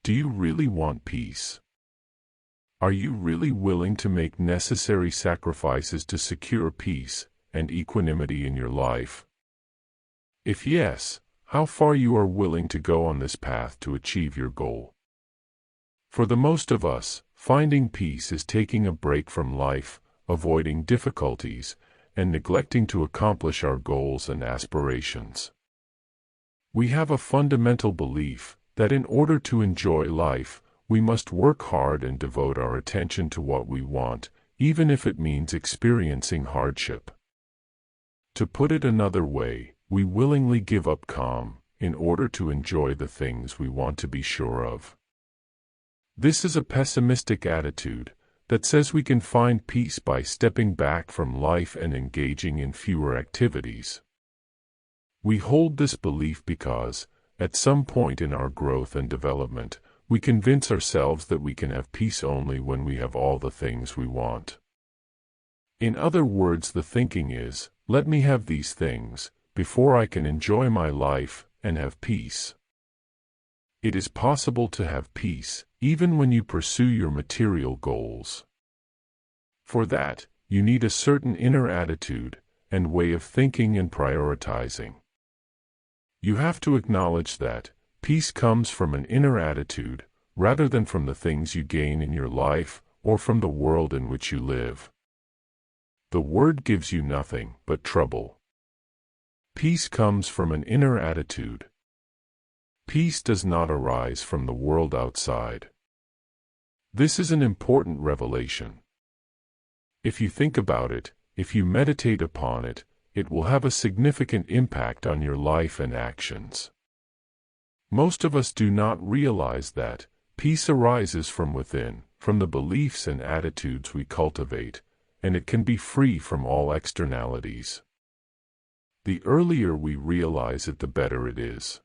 Do you really want peace? Are you really willing to make necessary sacrifices to secure peace and equanimity in your life? If yes, how far you are willing to go on this path to achieve your goal? For the most of us, finding peace is taking a break from life, avoiding difficulties, and neglecting to accomplish our goals and aspirations. We have a fundamental belief that in order to enjoy life, we must work hard and devote our attention to what we want, even if it means experiencing hardship. To put it another way, we willingly give up calm in order to enjoy the things we want to be sure of. This is a pessimistic attitude that says we can find peace by stepping back from life and engaging in fewer activities. We hold this belief because, at some point in our growth and development, we convince ourselves that we can have peace only when we have all the things we want. In other words, the thinking is, let me have these things before I can enjoy my life and have peace. It is possible to have peace even when you pursue your material goals. For that, you need a certain inner attitude and way of thinking and prioritizing. You have to acknowledge that peace comes from an inner attitude rather than from the things you gain in your life or from the world in which you live. The world gives you nothing but trouble. Peace comes from an inner attitude. Peace does not arise from the world outside. This is an important revelation. If you think about it, if you meditate upon it, it will have a significant impact on your life and actions. Most of us do not realize that peace arises from within, from the beliefs and attitudes we cultivate, and it can be free from all externalities. The earlier we realize it, the better it is.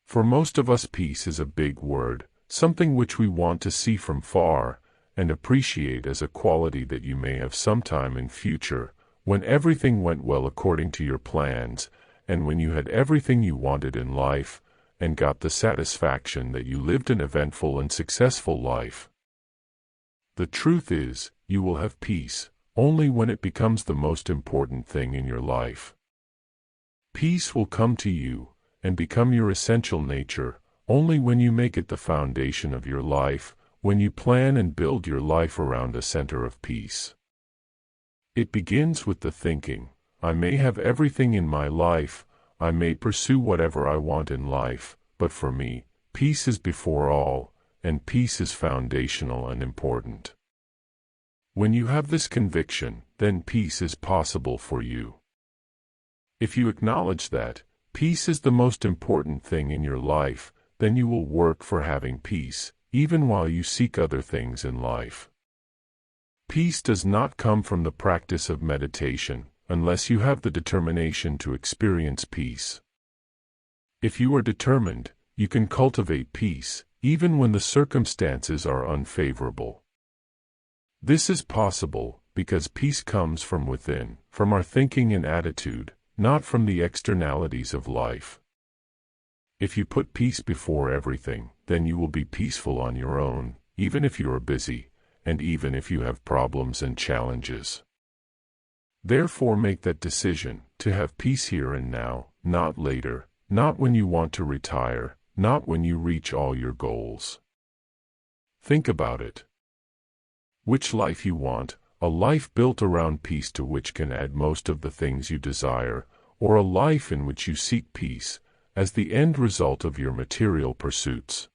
For most of us, peace is a big word, something which we want to see from far and appreciate as a quality that you may have sometime in future, when everything went well according to your plans, and when you had everything you wanted in life, and got the satisfaction that you lived an eventful and successful life. The truth is, you will have peace only when it becomes the most important thing in your life. Peace will come to you and become your essential nature only when you make it the foundation of your life, when you plan and build your life around a center of peace. It begins with the thinking, I may have everything in my life, I may pursue whatever I want in life, but for me, peace is before all, and peace is foundational and important. When you have this conviction, then peace is possible for you. If you acknowledge that peace is the most important thing in your life, then you will work for having peace, even while you seek other things in life. Peace does not come from the practice of meditation, unless you have the determination to experience peace. If you are determined, you can cultivate peace, even when the circumstances are unfavorable. This is possible because peace comes from within, from our thinking and attitude, not from the externalities of life. If you put peace before everything, then you will be peaceful on your own, even if you are busy, and even if you have problems and challenges. Therefore, make that decision to have peace here and now, not later, not when you want to retire, not when you reach all your goals. Think about it. Which life you want, a life built around peace to which can add most of the things you desire, or a life in which you seek peace as the end result of your material pursuits.